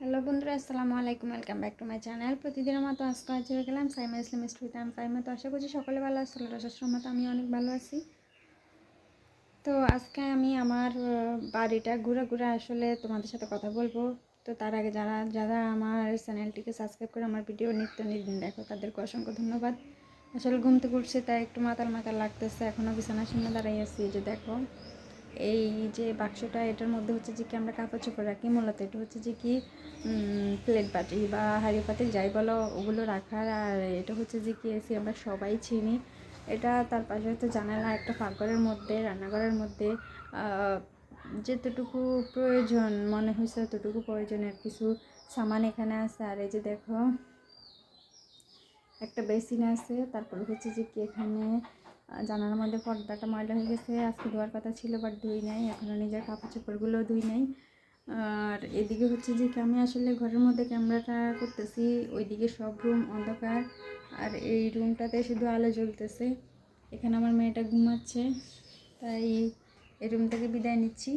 Hello বন্ধুরা, আসসালামু আলাইকুম। Welcome back to my channel. প্রতিদিনের মতো আজকে হয়ে গেলাম সাইমা ইসলাম স্ট্রিট। আমি সাইমা। তো আশা করছি সকলে ভালো আছে। আল্লাহর মতো আমি অনেক ভালো আছি। তো আজকে আমি আমার বাড়িটা ঘুরে আসলে তোমাদের সাথে কথা বলবো। তো তার আগে যারা যারা আমার চ্যানেলটিকে সাবস্ক্রাইব করে আমার ভিডিও নিত্য নির্দিন দেখো, তাদেরকে অসংখ্য ধন্যবাদ। আসলে ঘুম থেকে উঠছে, তাই একটু মাতাল লাগতেছে। এখনও বিছানার সামনে দাঁড়াই আছি। যে দেখো, এই যে বাক্সটা, এটার মধ্যে হচ্ছে যে কি আমরা কাপড় চোপড় রাখি। মূলত এটা হচ্ছে যে কি প্লেট বাটি বা হাঁড়ি পাতিল যাই বলো, ওগুলো রাখার। আর এটা হচ্ছে যে কি এসি আমরা সবাই চিনি এটা। তার পাশে হচ্ছে জানালা, একটা পাকঘরের মধ্যে, রান্নাঘরের মধ্যে যেতটুকু প্রয়োজন মনে হয়েছে ততটুকু প্রয়োজনের কিছু সামান এখানে আছে। আর এই যে দেখো, একটা বেসিন আছে। তারপরে হচ্ছে যে কি এখানে জানালার মধ্যে পর্দাটা ময়লা হয়ে গেছে, আজকে ধোয়ার কথা ছিল বাট ধুই নাই। এখনও নিজের কাপড় চোপড়গুলো ধুই নাই। আর এদিকে হচ্ছে যে কি আমি আসলে ঘরের মধ্যে ক্যামেরাটা করতেছি, ওইদিকে সব রুম অন্ধকার, আর এই রুমটাতে শুধু আলো জ্বলতেছে। এখানে আমার মেয়েটা ঘুমাচ্ছে, তাই এই রুম থেকে বিদায় নিচ্ছি।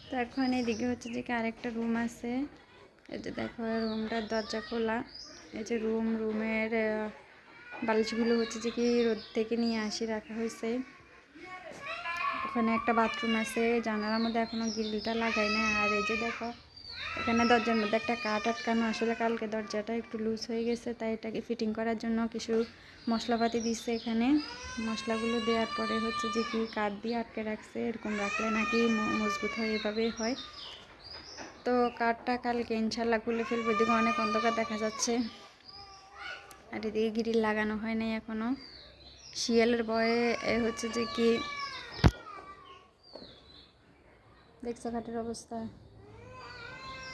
তো এখন এদিকে হচ্ছে যে কি আরেকটা রুম আছে। এই যে দেখো, রুমটার দরজা খোলা। এই যে রুমের বালিশগুলো হচ্ছে যে কি রোদ থেকে নিয়ে আসি রাখা হয়েছে। ওখানে একটা বাথরুম আছে, জানালার মধ্যে এখনও গ্রিলটা লাগাই না। আর এই যে দেখো, এখানে দরজার মধ্যে একটা কাঠ আটকানো। আসলে কালকে দরজাটা একটু লুজ হয়ে গেছে, তাই এটাকে ফিটিং করার জন্য কিছু মশলাপাতি দিচ্ছে এখানে। মশলাগুলো দেওয়ার পরে হচ্ছে যে কি কাঠ দিয়ে আটকে রাখছে। এরকম রাখলে নাকি মজবুত হয়, এভাবে হয়। তো কাঠটা কালকে ইনশাল্লাহ খুলে ফেলবো। এদিকে অনেক অন্ধকার দেখা যাচ্ছে। আর এদিকে গ্রিল লাগানো হয় নাই এখনও। শিয়ালের ভয়ে হচ্ছে যে কি দেখছো খাটের অবস্থা,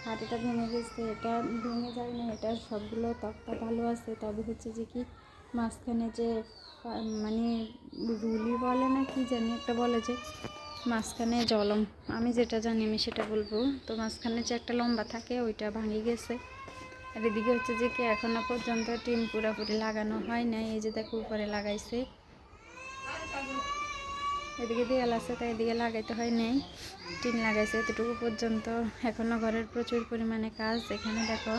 খাটটা ভেঙে গেছে। এটা ভেঙে যায় না, এটা সবগুলো তক্তা ভালো আছে। তবে হচ্ছে যে কি মাঝখানে যে মানে রুলি বলে না কি জানি একটা বলে, যে মাঝখানে জলম, আমি যেটা জানি আমি সেটা বলবো। তো মাঝখানে যে একটা লম্বা থাকে ওইটা ভাঙে গেছে। আর এদিকে হচ্ছে যে কি এখনো পর্যন্ত টিন পুরোপুরি লাগানো হয় নাই। এই যে দেখো উপরে লাগাইছে, এদিকে দেয়াল আছে, তাই এদিকে লাগাইতে হয় নাই। টিন লাগাইছে এতটুকু পর্যন্ত। এখনও ঘরের প্রচুর পরিমাণে কাজ। এখানে দেখো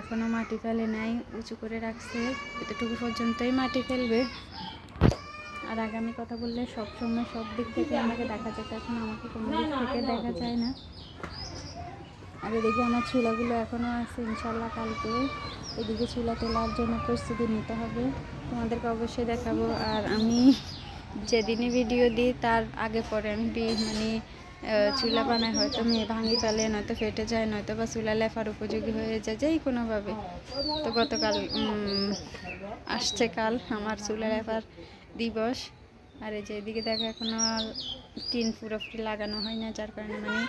এখনও মাটি ফেলে নাই, উঁচু করে রাখছে। এতটুকু পর্যন্তই মাটি ফেলবে। আর আগামী কথা বললে সবসময় সব দিক থেকে আমাকে দেখা যেত, এখন আমাকে কোনো দিক থেকে দেখা যায় না। আর এদিকে আমার চুলাগুলো এখনও আছে, ইনশাল্লাহ কালকে এদিকে চুলা তোলার জন্য প্রস্তুতি নিতে হবে, তোমাদেরকে অবশ্যই দেখাবো। আর আমি যেদিনই ভিডিও দিই তার আগে পরে আমি মানে চুলা বানাই, হয়তো মেয়ে ভাঙি ফেলে, নয়তো ফেটে যায়, নয়তো বা চুলা লেফার উপযোগী হয়ে যায়, যেই কোনোভাবে। তো গতকাল আসছে কাল আমার চুলা লেফার দিবস। আর এই যে এদিকে দেখো এখনও টিন পুরোপুরি লাগানো হয় না, যার কারণে মানে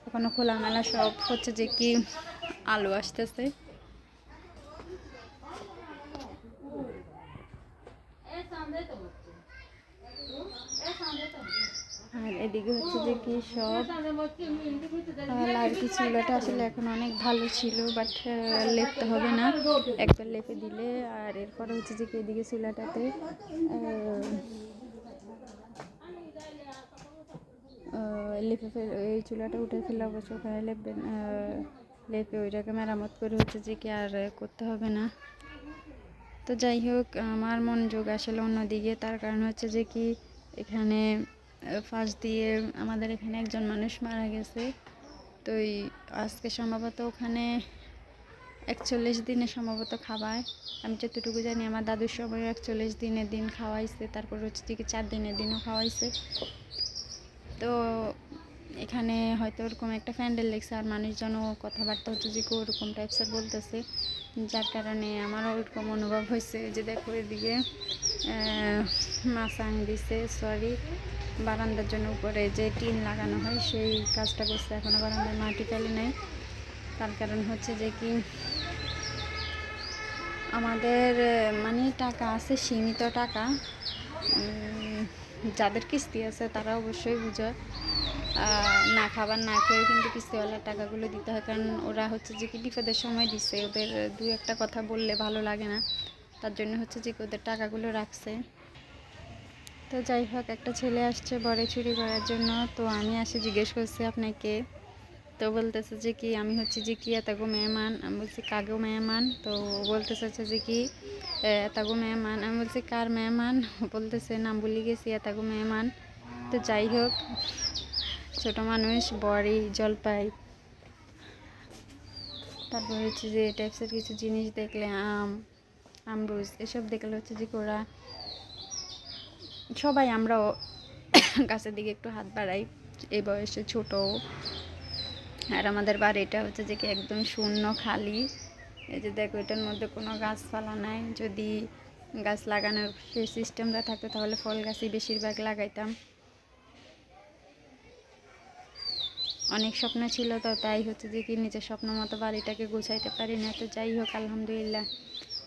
এখনও খোলামেলা সব হচ্ছে যে কি আলো আসতেছে। আর এদিকে হচ্ছে যে কি সব আর কি চুলাটা আসলে এখন অনেক ভালো ছিল, বাট লেপতে হবে না, একবার লেপে দিলে। আর এরপরে হচ্ছে যে কি এদিকে চুলাটাতে লেপে এই চুলাটা উঠে ফেলে অবশ্য ওখানে লেপবেন, লেপে ওইটাকে মেরামত করে হচ্ছে যে কি আর করতে হবে না। তো যাই হোক, আমার মনোযোগ আসলে অন্যদিকে। তার কারণ হচ্ছে যে কি এখানে ফাঁস দিয়ে আমাদের এখানে একজন মানুষ মারা গেছে। তো আজকে সম্ভবত ওখানে 41 দিনে সম্ভবত খাওয়ায়। আমি যতটুকু জানি আমার দাদুর সময় 41 দিনের দিন খাওয়াইছে, তারপর হচ্ছে যে কি 4 দিনের দিনও খাওয়াইছে। তো এখানে হয়তো ওরকম একটা প্যান্ডেল লেগছে, আর মানুষজনও কথাবার্তা হচ্ছে যে ওরকম টাইপসের বলতেছে, যার কারণে আমারও ওরকম অনুভব হয়েছে। যে দেখো এদিকে মাছাং দিছে, সরি, বারান্দার জন্য উপরে যে টিন লাগানো হয় সেই কাজটা করছে। এখনও বারান্দায় মাটি ফেলে নাই, তার কারণ হচ্ছে যে কি আমাদের মানে টাকা আছে, সীমিত টাকা। যাদের কিস্তি আছে তারা অবশ্যই বুঝে, না খাবার না খেয়েও কিন্তু কিস্তিওয়ালার টাকাগুলো দিতে হয়। কারণ ওরা হচ্ছে যে কি বিপদের সময় দিচ্ছে, ওদের দু একটা কথা বললে ভালো লাগে না, তার জন্য হচ্ছে যে কি ওদের টাকাগুলো রাখছে। তো যাই হোক, একটা ছেলে আসছে বড়ে চুরি করার জন্য। তো আমি আসে জিজ্ঞেস করছি আপনাকে, তো বলতেছে যে কি আমি হচ্ছে যে কি এতাগো মেহমান। আমি বলছি কাগো মেহমান। তো বলতেছে হচ্ছে যে কি এতাগো মেহমান। আমি বলছি কার মেহমান? বলতেছে নাম ভুলে গেছি, এতাগো মেহমান। তো যাই হোক, ছোট মানুষ বড়ি জলপাই, তারপর হচ্ছে যে টাইপসের কিছু জিনিস দেখলে আমরুজ এসব দেখলে হচ্ছে যে ওরা সবাই আমরাও গাছের দিকে একটু হাত বাড়াই, এই বয়সে ছোট। আর আমাদের বাড়িটা হচ্ছে যে কি একদম শূন্য খালি। এই যে দেখো, এটার মধ্যে কোনো গাছপালা নাই। যদি গাছ লাগানোর সেই সিস্টেমটা থাকতো তাহলে ফল গাছই বেশিরভাগ লাগাইতাম। অনেক স্বপ্ন ছিল, তো তাই হচ্ছে যে কি নিজের স্বপ্ন মতো বাড়িটাকে গুছাইতে পারি না। তো যাই হোক, আলহামদুলিল্লাহ,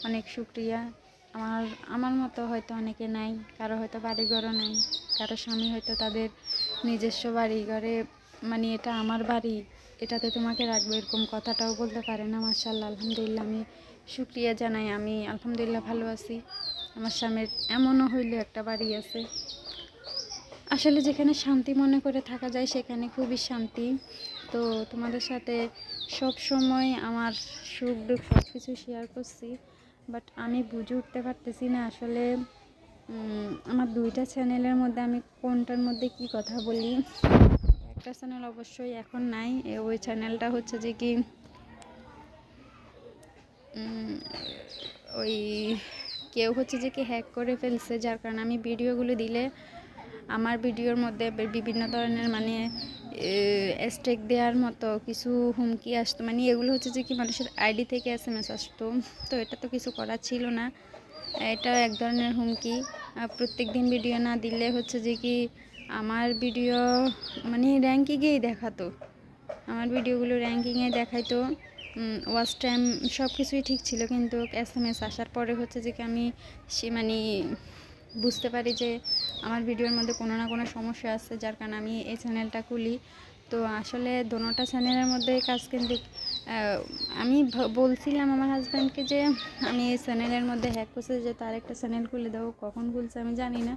অনেক শুক্রিয়া। আমার আমার মতো হয়তো অনেকে নাই, কারো হয়তো বাড়িঘরও নাই, কারো স্বামী হয়তো তাদের নিজস্ব বাড়িঘরে মানে এটা আমার বাড়ি, এটাতে তোমাকে রাখবো এরকম কথাটাও বলতে পারে না। মাশাআল্লাহ, আলহামদুলিল্লাহ, আমি শুক্রিয়া জানাই। আমি আলহামদুলিল্লাহ ভালো আছি। আমার স্বামীর এমনও হইলো একটা বাড়ি আছে। আসলে যেখানে শান্তি মনে করে থাকা যায় সেখানে খুবই শান্তি। তো তোমাদের সাথে সব সময় আমার সুখ দুঃখ সব কিছু শেয়ার করছি, বাট আমি বুঝে উঠতে পারতেছি না আসলে আমার দুইটা চ্যানেলের মধ্যে আমি কোনটার মধ্যে কি কথা বলি। একটা চ্যানেল অবশ্যই এখন নাই, ওই চ্যানেলটা হচ্ছে যে কি ওই কেউ হচ্ছে যে কি হ্যাক করে ফেলছে, যার কারণে আমি ভিডিওগুলো দিলে আমার ভিডিওর মধ্যে বিভিন্ন ধরনের মানে স্ট্রাইক দেওয়ার মতো কিছু হুমকি আসতো। মানে এগুলো হচ্ছে যে কি মানুষের আইডি থেকে SMS আসতো। তো এটা তো কিছু করার ছিল না, এটা এক ধরনের হুমকি। প্রত্যেক দিন ভিডিও না দিলে হচ্ছে যে কি আমার ভিডিও মানে র্যাঙ্কিংয়েই দেখাতো, আমার ভিডিওগুলো র্যাঙ্কিংয়ে দেখাইতো। ওয়াচ টাইম সব কিছুই ঠিক ছিল, কিন্তু SMS আসার পরে হচ্ছে যে কি আমি মানে বুঝতে পারি যে আমার ভিডিওর মধ্যে কোনো না কোনো সমস্যা আছে, যার কারণে আমি এই চ্যানেলটা খুলি। তো আসলে দোনোটা চ্যানেলের মধ্যে কাজ, কিন্তু আমি বলছিলাম আমার হাজব্যান্ডকে যে আমি এই চ্যানেলের মধ্যে হ্যাক করছে, যে তার একটা চ্যানেল খুলে দেবো। কখন খুলছে আমি জানি না,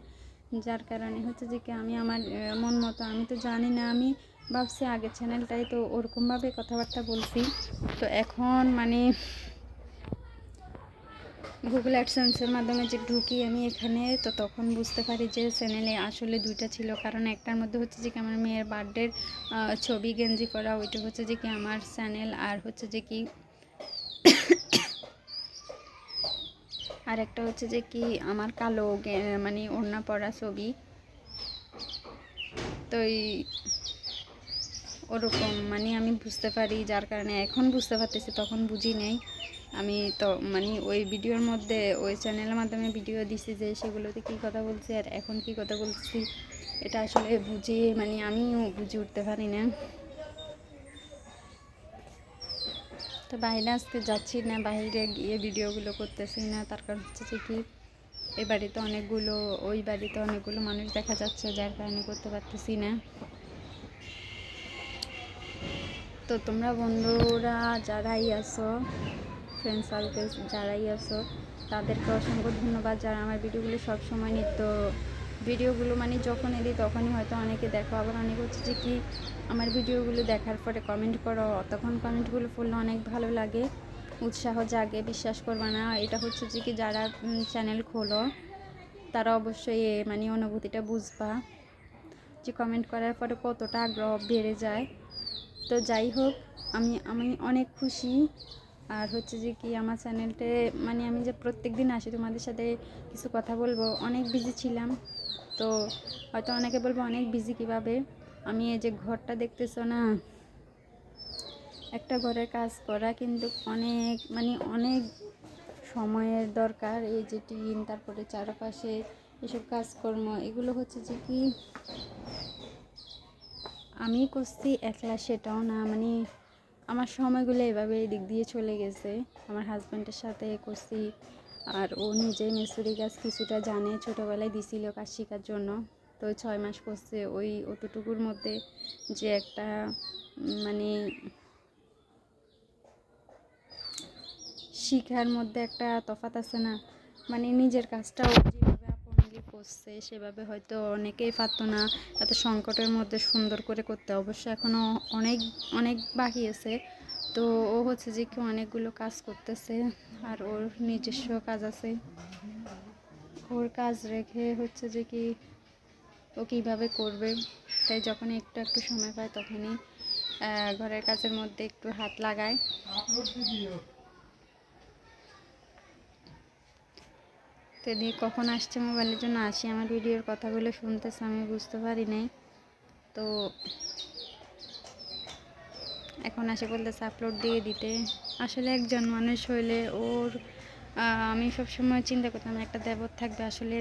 যার কারণে হচ্ছে যে কি আমি আমার মন মতো, আমি তো জানি না, আমি ভাবছি আগের চ্যানেলটাই তো ওরকমভাবে কথাবার্তা বলছি। তো এখন মানে গুগল অ্যাডসেন্সের মাধ্যমে যে ঢুকি আমি এখানে, তো তখন বুঝতে পারি যে চ্যানেলে আসলে দুইটা ছিল। কারণ একটার মধ্যে হচ্ছে যে কি আমার মেয়ের বার্থডের ছবি গেঞ্জি করা, ওইটা হচ্ছে যে কি আমার চ্যানেল। আর হচ্ছে যে কি আর একটা হচ্ছে যে কি আমার কালো মানে ওড়না পরা ছবি। তো ওরকম মানে আমি বুঝতে পারি, যার কারণে এখন বুঝতে পারতেছি, তখন বুঝি নেই। আমি তো মানে ওই ভিডিওর মধ্যে ওই চ্যানেলের মাধ্যমে ভিডিও দিছি যে সেগুলোতে কী কথা বলছি আর এখন কী কথা বলছি, এটা আসলে বুঝে মানে আমিও বুঝে উঠতে পারি না। তো বাইরে আজকে যাচ্ছি না, বাইরে গিয়ে ভিডিওগুলো করতেছি না, তার কারণ হচ্ছে যে কি এই বাড়িতে অনেকগুলো, ওই বাড়িতে অনেকগুলো মানুষ দেখা যাচ্ছে, যার কারণে করতে পারতেছি না। তো তোমরা বন্ধুরা যারাই আছো, ফ্রেন্ড সার্কেল যারাই আছো, তাদেরকে অসংখ্য ধন্যবাদ, যারা আমার ভিডিওগুলো সবসময় ভিডিওগুলো মানে যখন দিই তখনই হয়তো অনেকে দেখো, আবার অনেকে হচ্ছে যে কি আমার ভিডিওগুলো দেখার পরে কমেন্ট করো, তখন কমেন্টগুলো পড়লে অনেক ভালো লাগে, উৎসাহ জাগে। বিশ্বাস করবে না, এটা হচ্ছে যে কি যারা চ্যানেল খোলো তারা অবশ্যই মানে অনুভূতিটা বুঝবা যে কমেন্ট করার পরে কতটা আগ্রহ বেড়ে যায়। তো যাই হোক, আমি আমি অনেক খুশি। আর হচ্ছে যে কি আমার চ্যানেলতে মানে আমি যে প্রত্যেক দিন আসি তোমাদের সাথে কিছু কথা বলবো, অনেক বিজি ছিলাম। তো হয়তো অনেকে বলবো অনেক বিজি কীভাবে, আমি এই যে ঘরটা দেখতেছো না, একটা ঘরের কাজ করা কিন্তু অনেক মানে অনেক সময়ের দরকার। এই যে টিন, তারপরে চারপাশে এসব কাজকর্ম, এগুলো হচ্ছে যে কি আমি করছি একলা সেটাও না, মানে আমার সময়গুলো এভাবে এদিক দিয়ে চলে গেছে। আমার হাজব্যান্ডের সাথে করছি, আর ও নিজে মেসুরি কাজ কিছুটা জানে, ছোটোবেলায় দিছিল কাজ শেখার জন্য। তো 6 মাস করছে, ওই অতটুকুর মধ্যে যে একটা মানে শিখার মধ্যে একটা তফাৎ আছে না, মানে নিজের কাজটাও যেভাবে আপনলি করছে সেভাবে হয়তো অনেকেই পারতো না এত সংকটের মধ্যে সুন্দর করে করতে। অবশ্য এখনও অনেক অনেক বাকি আছে। তো ও হচ্ছে যে কি অনেকগুলো কাজ করতেছে, আর ওর নিজস্ব কাজ আছে। ওর কাজ রেখে হচ্ছে যে কি ও কীভাবে করবে, তাই যখন একটু একটু সময় পায় তখনই ঘরের কাজের মধ্যে একটু হাত লাগায়। তো এদিকে কখন আসছে মোবাইলের জন্য আসি, আমার ভিডিওর কথাগুলো শুনতেছে, আমি বুঝতে পারি নাই। তো এখন আসে বলতেছে আপলোড দিয়ে দিতে। আসলে একজন মানুষ হইলে ওর আমি সবসময় চিন্তা করতাম একটা দেবর থাকবে। আসলে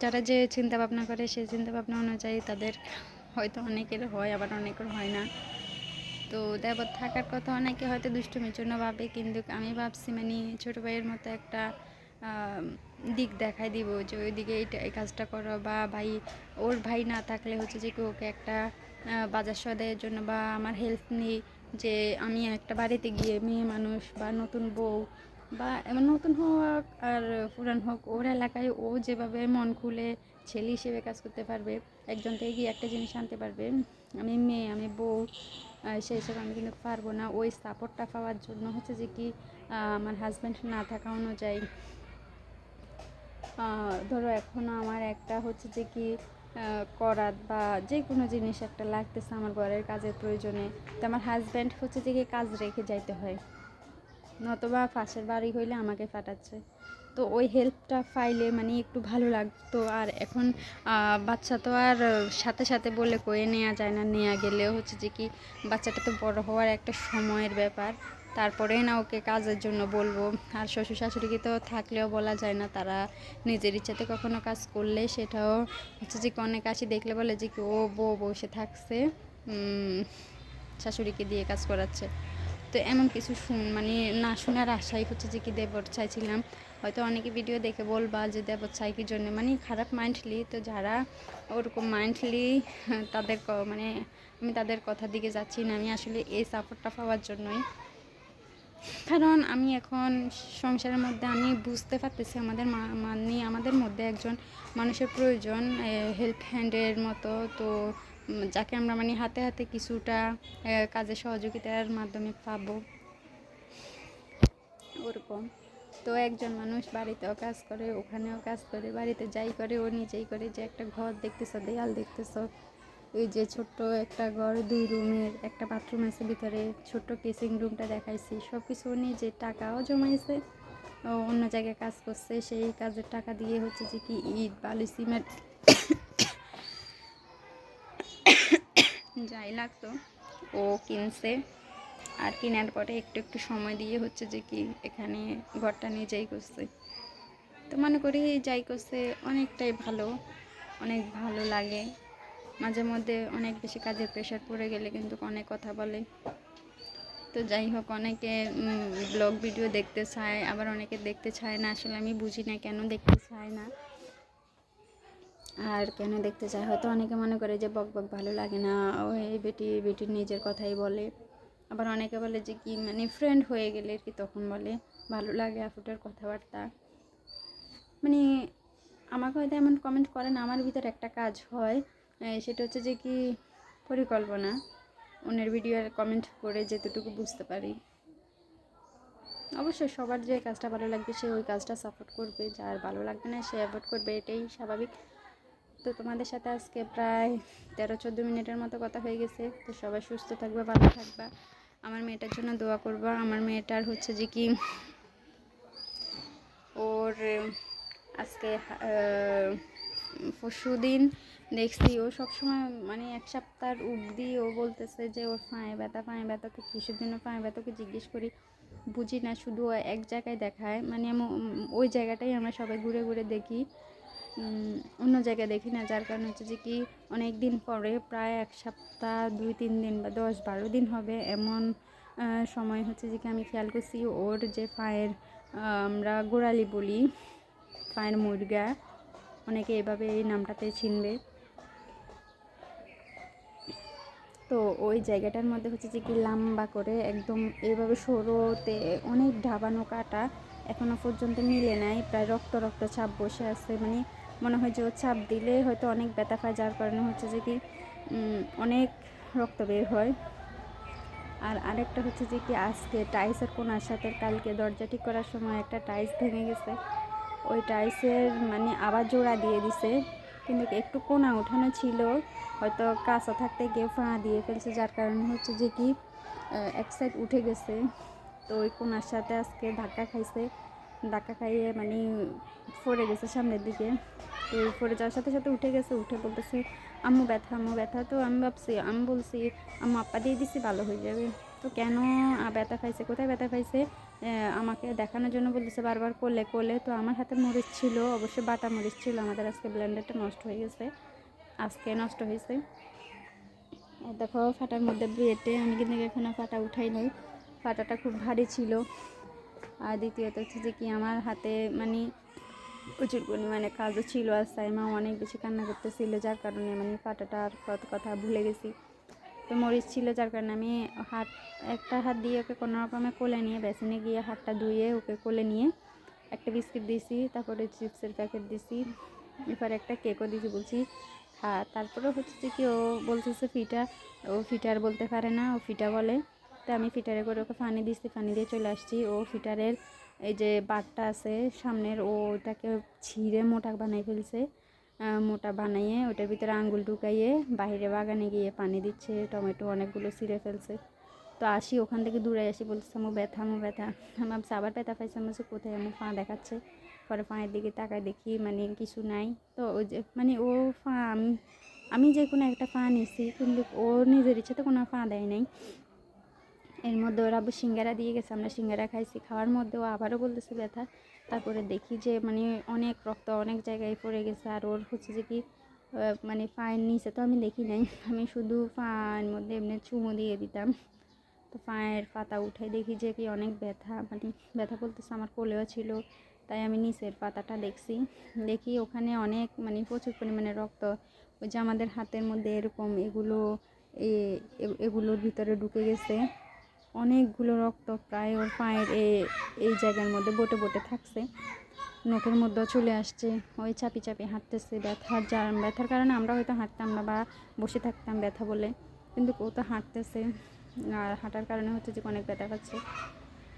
যারা যে চিন্তা ভাবনা করে সেই চিন্তা ভাবনা অনুযায়ী তাদের হয়তো অনেকের হয়, আবার অনেকের হয় না। তো দেবর থাকার কথা অনেকে হয়তো দুষ্টুমির জন্য ভাবে, কিন্তু আমি ভাবছি মানে ছোটো ভাইয়ের মতো একটা দিক দেখাই দিব যে ওই দিকে এই কাজটা করো, বা ভাই ওর ভাই না থাকলে হচ্ছে যে ওকে একটা বাজার সদাইয়ের জন্য বা আমার হেল্প নিই, যে আমি একটা বাড়িতে গিয়ে মেয়ে মানুষ বা নতুন বউ বা এমন নতুন হোক আর পুরান হোক, ওর এলাকায় ও যেভাবে মন খুলে ছেলে হিসেবে কাজ করতে পারবে, একজন থেকে গিয়ে একটা জিনিস আনতে পারবে, আমি মেয়ে আমি বউ সেই হিসেবে আমি কিন্তু পারবো না। ওই সাপোর্টটা পাওয়ার জন্য হচ্ছে যে কি আমার হাজব্যান্ড না থাকা অনুযায়ী ধরো এখন আমার একটা হচ্ছে যে কি করাত বা যে কোনো জিনিস একটা লাগতেছে আমার ঘরের কাজের প্রয়োজনে, তো আমার হাজব্যান্ড হচ্ছে যে কি কাজ রেখে যাইতে হয়, নতবা পাশের বাড়ি হইলে আমাকে পাঠাচ্ছে। তো ওই হেল্পটা পাইলে মানে একটু ভালো লাগতো। আর এখন বাচ্চা তো আর সাথে সাথে বলে কয়ে নেওয়া যায় না, নেওয়া গেলেও হচ্ছে যে কি বাচ্চাটা তো বড় হওয়ার একটা সময়ের ব্যাপার, তারপরে না ওকে কাজের জন্য বলবো। আর শ্বশুর শাশুড়িকে তো থাকলেও বলা যায় না, তারা নিজের ইচ্ছাতে কখনো কাজ করলে সেটাও হচ্ছে যে অনেক আসি দেখলে বলে যে কি ও বউ বসে থাকছে, শাশুড়িকে দিয়ে কাজ করাচ্ছে। তো এমন কিছু মানে না শোনার আশাই হচ্ছে যে কি দেবর চাইছিলাম। হয়তো অনেকে ভিডিও দেখে বলবা যে দেবর চাই কি জন্য, মানে খারাপ মাইন্ডলি। তো যারা ওরকম মাইন্ডলি তাদের মানে আমি তাদের কথার দিকে যাচ্ছি না, আমি আসলে এই সাপোর্টটা পাওয়ার জন্যই। কারণ আমি এখন সংসারের মধ্যে আমি বুঝতে পারতেছি আমাদের মানে আমাদের মধ্যে একজন মানুষের প্রয়োজন, হেল্প হ্যান্ডের মতো। তো যাকে আমরা মানে হাতে হাতে কিছুটা কাজে সহযোগিতার মাধ্যমে পাবো ওরকম। তো একজন মানুষ বাড়িতেও কাজ করে, ওখানেও কাজ করে, বাড়িতে যাই করে ও নিজেই করে। যে একটা ঘর দেখতেছ, দেয়াল দেখতেছ, এই যে ছোট্ট একটা ঘর 2 রুমের, একটা বাথরুম আছে ভিতরে, ছোট্ট কিচিং রুমটা দেখাইছি, সব কিছু নিজে টাকাও জমাইছে, অন্য জায়গায় কাজ করছে, সেই কাজের টাকা দিয়ে হচ্ছে যে কি ইট বালি সিমেন্ট যাই লাগতো ও কিনছে। আর কেনার পরে একটু একটু সময় দিয়ে হচ্ছে যে কি এখানে ঘরটা নিজেই করছে। তো মনে করি যাই করছে অনেকটাই ভালো, অনেক ভালো লাগে। মাঝে মধ্যে অনেক বেশি কাজের প্রেশার পড়ে গেলে কিন্তু অনেক কথা বলে। তো যাই হোক, অনেকে ব্লগ ভিডিও দেখতে চায়, আবার অনেকে দেখতে চায় না। আসলে আমি বুঝি না কেন দেখতে চায় না আর কেন দেখতে চায়। হয়তো অনেকে মনে করে যে বক বক ভালো লাগে না, ওই বেটির নিজের কথাই বলে। আবার অনেকে বলে যে কি মানে ফ্রেন্ড হয়ে গেলে কি তখন বলে ভালো লাগে আপুটার কথাবার্তা। মানে আমাকে হয়তো এমন কমেন্ট করে না, আমার ভিতরে একটা কাজ হয়, সেটা হচ্ছে যে কি পরিকল্পনা। অন্যের ভিডিও কমেন্ট করে যেতটুকু বুঝতে পারি, অবশ্যই সবার যে কাজটা ভালো লাগবে সে ওই কাজটা সাপোর্ট করবে, যার ভালো লাগবে না সে অ্যাভয়েড করবে, এটাই স্বাভাবিক। তো তোমাদের সাথে আজকে প্রায় 13-14 মিনিটের মতো কথা হয়ে গেছে। তো সবাই সুস্থ থাকবে, ভালো থাকবা, আমার মেয়েটার জন্য দোয়া করবা। আমার মেয়েটার হচ্ছে যে কি ওর আজকে পরশুদিন দেখছি ও সবসময় মানে 1 সপ্তাহ অবধি ও বলতেছে যে ওর পায়ে ব্যথা। তো কিসের জন্য পায়ে ব্যথাকে জিজ্ঞেস করি, বুঝি না, শুধু এক জায়গায় দেখায়। মানে ওই জায়গাটাই আমরা সবাই ঘুরে ঘুরে দেখি, অন্য জায়গায় দেখি না। যার কারণে হচ্ছে যে কি অনেক দিন পরে, প্রায় 1 সপ্তাহ 2-3 দিন বা 10-12 দিন হবে এমন সময় হচ্ছে যে কি আমি খেয়াল করছি ওর যে পায়ের আমরা গোড়ালি বলি, পায়ের মুরগা, অনেকে এভাবে এই নামটাতে চিনবে। তো ওই জায়গাটার মধ্যে হচ্ছে যে কি লম্বা করে একদম এইভাবে সরোতে অনেক ঢাবানো কাটা, এখনও পর্যন্ত মিলে নাই, প্রায় রক্ত ছাপ বসে আছে। মানে মনে হয় যে ও চাপ দিলে হয়তো অনেক ব্যথা পায়, যার কারণে হচ্ছে যে কি অনেক রক্ত বের হয়। আর আরেকটা হচ্ছে যে কি আজকে টাইসের কোনার সাথে কালকে দরজা ঠিক করার সময় একটা টাইস ভেঙে গেছে, ওই টাইসের মানে আবার জোড়া দিয়ে দিছে, কিন্তু একটু কোনা ওঠানো ছিল, হয়তো কাঁচা থাকতে গিয়ে ফাঁ দিয়ে ফেলছে, যার কারণে হচ্ছে যে কি এক সাইড উঠে গেছে। তো ওই কোনার সাথে আজকে ধাক্কা খাইছে, ধাক্কা খাইয়ে মানে পড়ে গেছে সামনের দিকে। তো পড়ে যাওয়ার সাথে সাথে উঠে গেছে, উঠে বলতেছে আম্মু ব্যথা, আম্মু ব্যথা। তো আমি বলছি আম্মু আপা দিয়ে দিছি ভালো হয়ে যাবে। তো কেন ব্যথা পাইছে, কোথায় ব্যথা পাইছে আমাকে দেখানোর জন্য বলতেছে বারবার কোলে কোলে। তো আমার হাতে মরিচ ছিল, অবশ্যই বাটা মরিচ ছিল, আমাদের আজকে ব্লেন্ডারটা নষ্ট হয়ে গেছে, আজকে নষ্ট হয়েছে। দেখো ফাটার মধ্যে বেটে আমি কিন্তু এখানে ফাটা উঠাই নাই, ফাটাটা খুব ভারী ছিল। আর দ্বিতীয়ত হচ্ছে যে কি আমার হাতে মানে প্রচুর পরিমাণে কাজও ছিল, আর সাইমা অনেক বেশি কান্না করতেছিল, যার কারণে মানে ফাটাটার কথা ভুলে গেছি। তো মরিচ ছিল, যার কারণে আমি একটা হাত দিয়ে ওকে কোনো রকমে কোলে নিয়ে বেসিনে গিয়ে হাতটা ধুয়ে ওকে কোলে নিয়ে একটা বিস্কিট দিয়েছি, তারপরে চিপসের প্যাকেট দিয়েছি, এরপরে একটা কেকও দিয়েছি, বলছি তারপরে হচ্ছে যে কি ও বলতেছে ফিটা, ও ফিটার বলতে পারে না, ও ফিটা বলে। তো আমি ফিটারে করে ওকে পানি দিচ্ছি, পানি দিয়ে চলে আসছি। ও ফিটারের এই যে বাটটা আছে সামনের, ওটাকে ছিঁড়ে মোটা বানাই ফেলছে, মোটা বানিয়ে ওটার ভিতরে আঙ্গুল ঢুকাইয়ে বাইরে বাগানে গিয়ে পানি দিচ্ছে, টমেটো অনেকগুলো ছিঁড়ে ফেলছে। তো আসি ওখান থেকে দূরে আসি, বলতেছে আমার ব্যথা, আমার ব্যথা। আমি ভাবছি আবার ব্যথা পাইছে, আমি বলছি কোথায়, আমার পা দেখাচ্ছে। পরে পায়ের দিকে তাকায় দেখি মানে কিছু নাই। তো ওই যে মানে ও পা আমি যে কোনো একটা পা নিছি, কিন্তু ও নিজের ইচ্ছাতে কোনো পা দেয় নাই। এর মধ্যে ওরা সিঙ্গারা দিয়ে গেছে, আমরা সিঙ্গারা খাইছি, খাওয়ার মধ্যে ও আবারও বলতেছে ব্যথা। তারপরে দেখি যে মানে অনেক রক্ত অনেক জায়গায় পড়ে গেছে, আর ওর হচ্ছে যে কি মানে পায়ের নিচে তো আমি দেখি নাই, আমি শুধু পায়ের মধ্যে এমনি চুমু দিয়ে দিতাম। তো পায়ের পাতা উঠে দেখি যে কি অনেক ব্যথা, মানে ব্যথা বলতেছে আমার কোলেও ছিল, তাই আমি নিচের পাতাটা দেখছি, দেখি ওখানে অনেক মানে প্রচুর পরিমাণে রক্ত, ওই যে আমাদের হাতের মধ্যে এরকম এগুলোর ভিতরে ঢুকে গেছে অনেকগুলো রক্ত, প্রায় ওর পায়ের এই জায়গার মধ্যে বটে বটে থাকছে, নখের মধ্যেও চলে আসছে। ওই চাপি চাপি হাঁটতেছে, ব্যথার কারণে আমরা হয়তো হাঁটতাম না বা বসে থাকতাম ব্যথা বলে, কিন্তু ও তো হাঁটতেছে, আর হাঁটার কারণে হচ্ছে যে অনেক ব্যথা পাচ্ছে।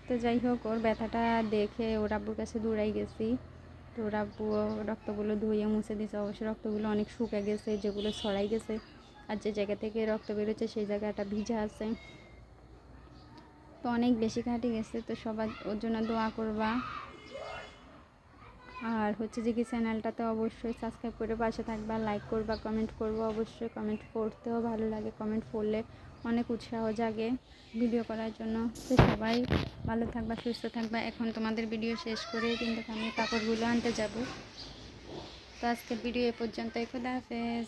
তো যাই হোক, ওর ব্যথাটা দেখে ওর আব্বুর কাছে দৌড়াই গেছি। তো ওর আব্বু রক্তগুলো ধুয়ে মুছে দিয়েছে, অবশ্যই রক্তগুলো অনেক শুকিয়ে গেছে, যেগুলো ছড়াই গেছে, আর যে জায়গা থেকে রক্ত বেরোচ্ছে সেই জায়গাটা ভিজা আছে, তো অনেক বেশি কাটে গেছে। তো সবাই ওর জন্য দোয়া করবা। আর হচ্ছে যে কি চ্যানেলটাতে অবশ্যই সাবস্ক্রাইব করে পাশে থাকবা, লাইক করবা, কমেন্ট করবো, অবশ্যই কমেন্ট করতেও ভালো লাগে, কমেন্ট করলে অনেক উৎসাহ জাগে ভিডিও করার জন্য। তো সবাই ভালো থাকবা, সুস্থ থাকবা। এখন তোমাদের ভিডিও শেষ করে কিন্তু আমি কাপড়গুলো আনতে যাব। তো আজকের ভিডিও এ পর্যন্তই, খোদা হাফেজ।